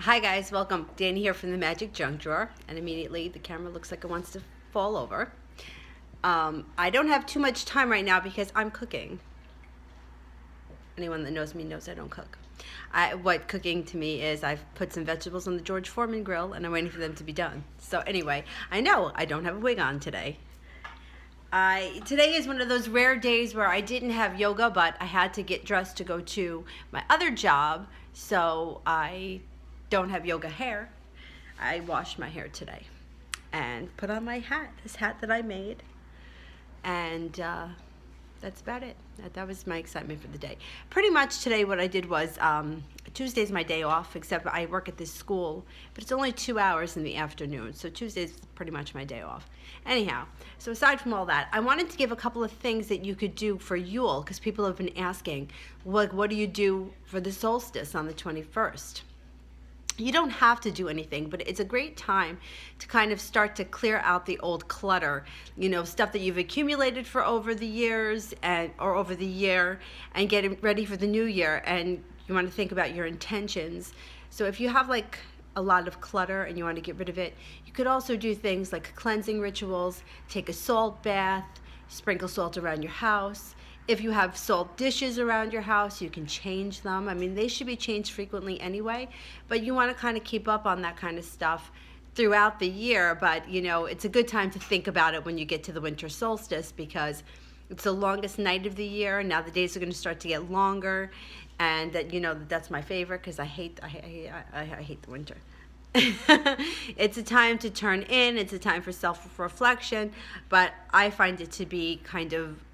Hi guys, welcome. Danny here from the Magic Junk Drawer, and immediately the camera looks like it wants to fall over. I don't have too much time right now because I'm cooking. Anyone that knows me knows I don't cook. What cooking to me is, I've put some vegetables on the George Foreman grill and I'm waiting for them to be done. So anyway, I know I don't have a wig on today. Today is one of those rare days where I didn't have yoga, but I had to get dressed to go to my other job, so I don't have yoga hair. I washed my hair today and put on my hat, this hat that I made, and that's about it. That was my excitement for the day. Pretty much today what I did was, Tuesday's my day off, except I work at this school, but it's only 2 hours in the afternoon, so Tuesday's pretty much my day off. Anyhow, so aside from all that, I wanted to give a couple of things that you could do for Yule, because people have been asking, like, what do you do for the solstice on the 21st? You don't have to do anything, but it's a great time to kind of start to clear out the old clutter, stuff that you've accumulated for over the years or over the year, and get ready for the new year. And you want to think about your intentions. So if you have like a lot of clutter and you want to get rid of it, you could also do things like cleansing rituals, take a salt bath, sprinkle salt around your house. If you have salt dishes around your house, you can change them. I mean, they should be changed frequently anyway, but you want to kind of keep up on that kind of stuff throughout the year. But, it's a good time to think about it when you get to the winter solstice, because it's the longest night of the year. Now the days are going to start to get longer, and that's my favorite, because I hate the winter. It's a time to turn in. It's a time for self-reflection, but I find it to be kind of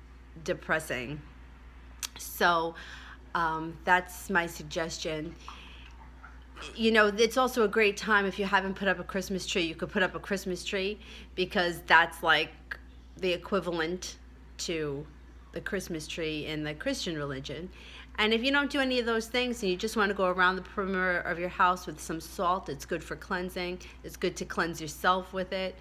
depressing. So that's my suggestion. It's also a great time, if you haven't put up a Christmas tree, you could put up a Christmas tree, because that's like the equivalent to the Christmas tree in the Christian religion. And if you don't do any of those things and you just want to go around the perimeter of your house with some salt, it's good for cleansing. It's good to cleanse yourself with it.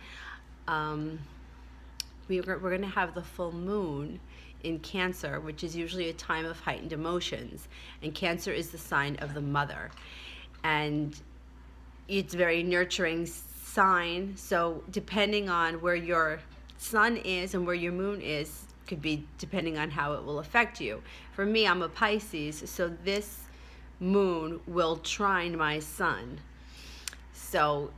We're going to have the full moon in Cancer, which is usually a time of heightened emotions. And Cancer is the sign of the mother. And it's a very nurturing sign. So depending on where your sun is and where your moon is, could be depending on how it will affect you. For me, I'm a Pisces, so this moon will trine my sun. So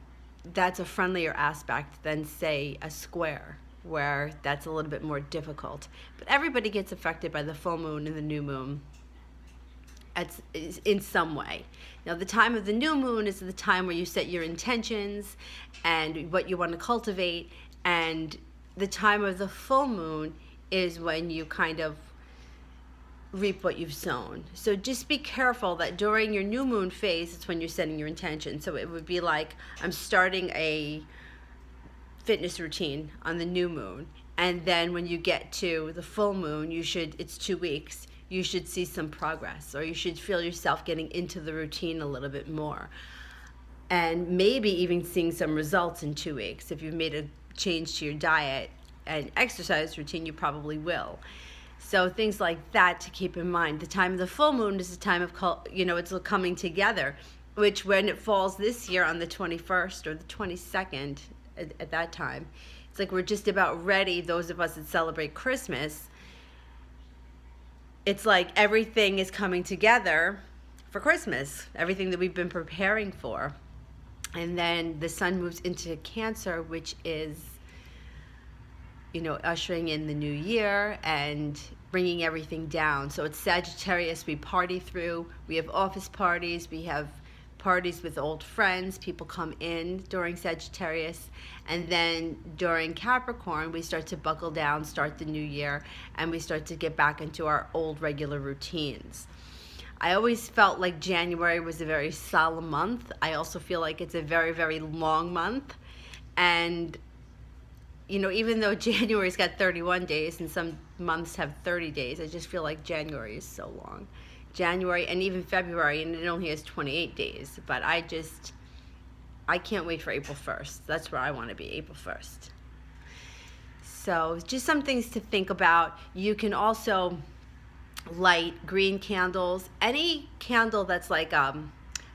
that's a friendlier aspect than, say, a square, where that's a little bit more difficult. But everybody gets affected by the full moon and the new moon in some way. Now, the time of the new moon is the time where you set your intentions and what you want to cultivate, and the time of the full moon is when you kind of reap what you've sown. So just be careful that during your new moon phase, it's when you're setting your intention. So it would be like, I'm starting a fitness routine on the new moon, and then when you get to the full moon, it's 2 weeks, you should see some progress, or you should feel yourself getting into the routine a little bit more, and maybe even seeing some results in 2 weeks. If you've made a change to your diet and exercise routine, you probably will. So things like that to keep in mind. The time of the full moon is the time of it's coming together, which when it falls this year on the 21st or the 22nd, at that time, it's like we're just about ready. Those of us that celebrate Christmas, it's like everything is coming together for Christmas, everything that we've been preparing for. And then the sun moves into Cancer, which is ushering in the new year and bringing everything down. So it's Sagittarius, we party through, we have office parties, we have parties with old friends, people come in during Sagittarius, and then during Capricorn, we start to buckle down, start the new year, and we start to get back into our old regular routines. I always felt like January was a very solemn month. I also feel like it's a very, very long month. And even though January's got 31 days and some months have 30 days, I just feel like January is so long. January and even February, and it only has 28 days. But I can't wait for April 1st. That's where I want to be, April 1st. So just some things to think about. You can also light green candles. Any candle that's like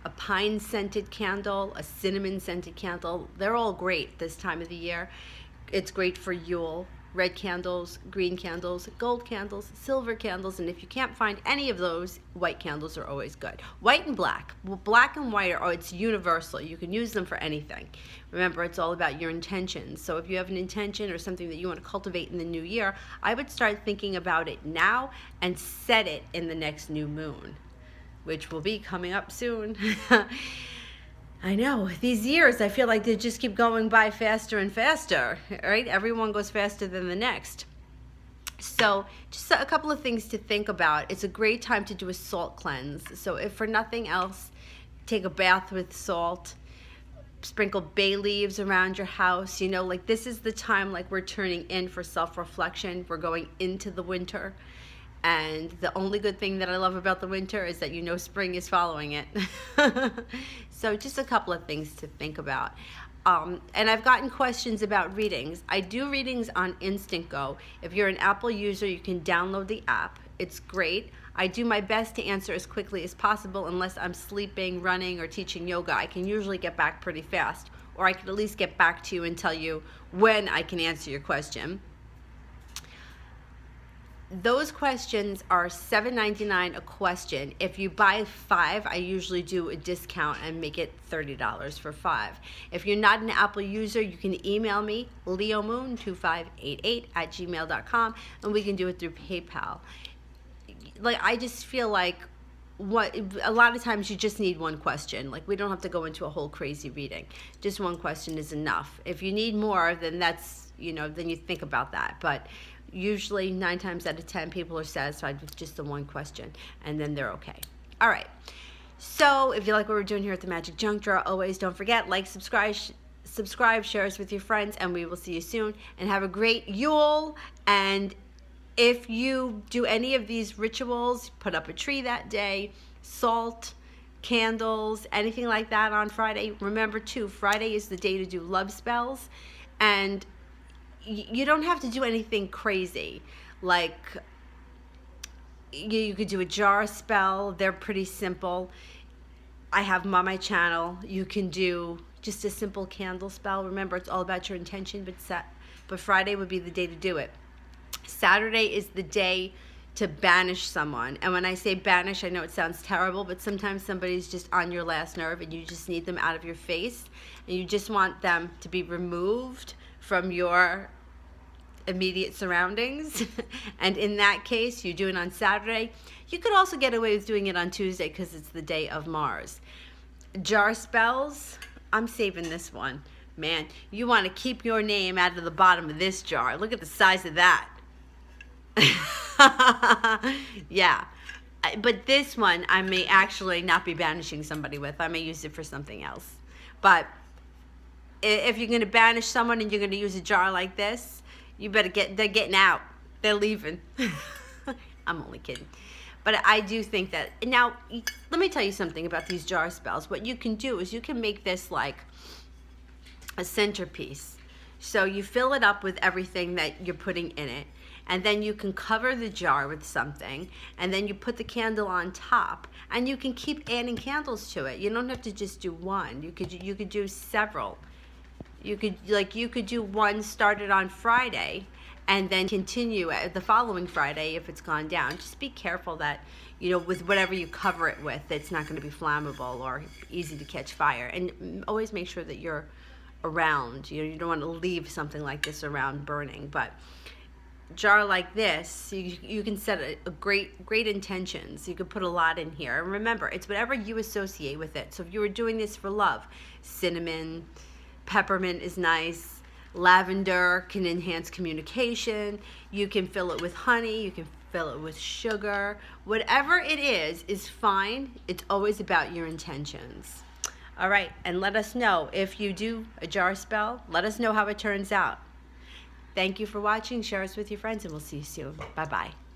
a pine scented candle, a cinnamon scented candle. They're all great this time of the year. It's great for Yule. Red candles, green candles, gold candles, silver candles, and if you can't find any of those, white candles are always good. White and black. Well, black and white are, it's universal. You can use them for anything. Remember, it's all about your intentions. So if you have an intention or something that you want to cultivate in the new year, I would start thinking about it now and set it in the next new moon, which will be coming up soon. I know, these years, I feel like they just keep going by faster and faster, right? Everyone goes faster than the next. So just a couple of things to think about. It's a great time to do a salt cleanse. So if for nothing else, take a bath with salt, sprinkle bay leaves around your house. You know, like this is the time like we're turning in for self-reflection. We're going into the winter. And the only good thing that I love about the winter is that you know spring is following it. So just a couple of things to think about. And I've gotten questions about readings. I do readings on Instant Go. If you're an Apple user, you can download the app. It's great. I do my best to answer as quickly as possible unless I'm sleeping, running, or teaching yoga. I can usually get back pretty fast, or I can at least get back to you and tell you when I can answer your question. Those questions are $7.99 a question. If you buy 5, I usually do a discount and make it $30 for 5. If you're not an Apple user, you can email me, leomoon2588@gmail.com, and we can do it through PayPal. Like, I just feel like a lot of times you just need one question. Like, we don't have to go into a whole crazy reading. Just one question is enough. If you need more, then that's, you know, then you think about that. But usually 9 times out of 10 people are satisfied with just the one question, and then they're okay. All right, so if you like what we're doing here at the Magic Junk Drawer, always don't forget, like, subscribe, share us with your friends, and we will see you soon. And have a great Yule. And if you do any of these rituals, put up a tree that day, salt, candles, anything like that on Friday, remember too, Friday is the day to do love spells. And you don't have to do anything crazy. Like, you could do a jar spell. They're pretty simple. I have them on my channel. You can do just a simple candle spell. Remember, it's all about your intention, but Friday would be the day to do it. Saturday is the day to banish someone. And when I say banish, I know it sounds terrible, but sometimes somebody's just on your last nerve and you just need them out of your face, and you just want them to be removed from your immediate surroundings. And in that case, you do it on Saturday. You could also get away with doing it on Tuesday because it's the day of Mars. Jar spells, I'm saving this one. Man, you want to keep your name out of the bottom of this jar. Look at the size of that. Yeah. But this one, I may actually not be banishing somebody with. I may use it for something else. But if you're going to banish someone and you're going to use a jar like this, you better they're getting out. They're leaving. I'm only kidding. But I do think that, now, let me tell you something about these jar spells. What you can do is you can make this like a centerpiece. So you fill it up with everything that you're putting in it, and then you can cover the jar with something, and then you put the candle on top, and you can keep adding candles to it. You don't have to just do one. You could do several. You could do one started on Friday and then continue the following Friday if it's gone down. Just be careful that, you know, with whatever you cover it with, it's not going to be flammable or easy to catch fire. And always make sure that you're around. You know, you don't want to leave something like this around burning. But jar like this, you can set a great intentions. You could put a lot in here. And remember, it's whatever you associate with it. So if you were doing this for love, cinnamon, peppermint is nice. Lavender can enhance communication. You can fill it with honey. You can fill it with sugar. Whatever it is fine. It's always about your intentions. All right, and let us know if you do a jar spell. Let us know how it turns out. Thank you for watching. Share us with your friends, and we'll see you soon. Bye-bye.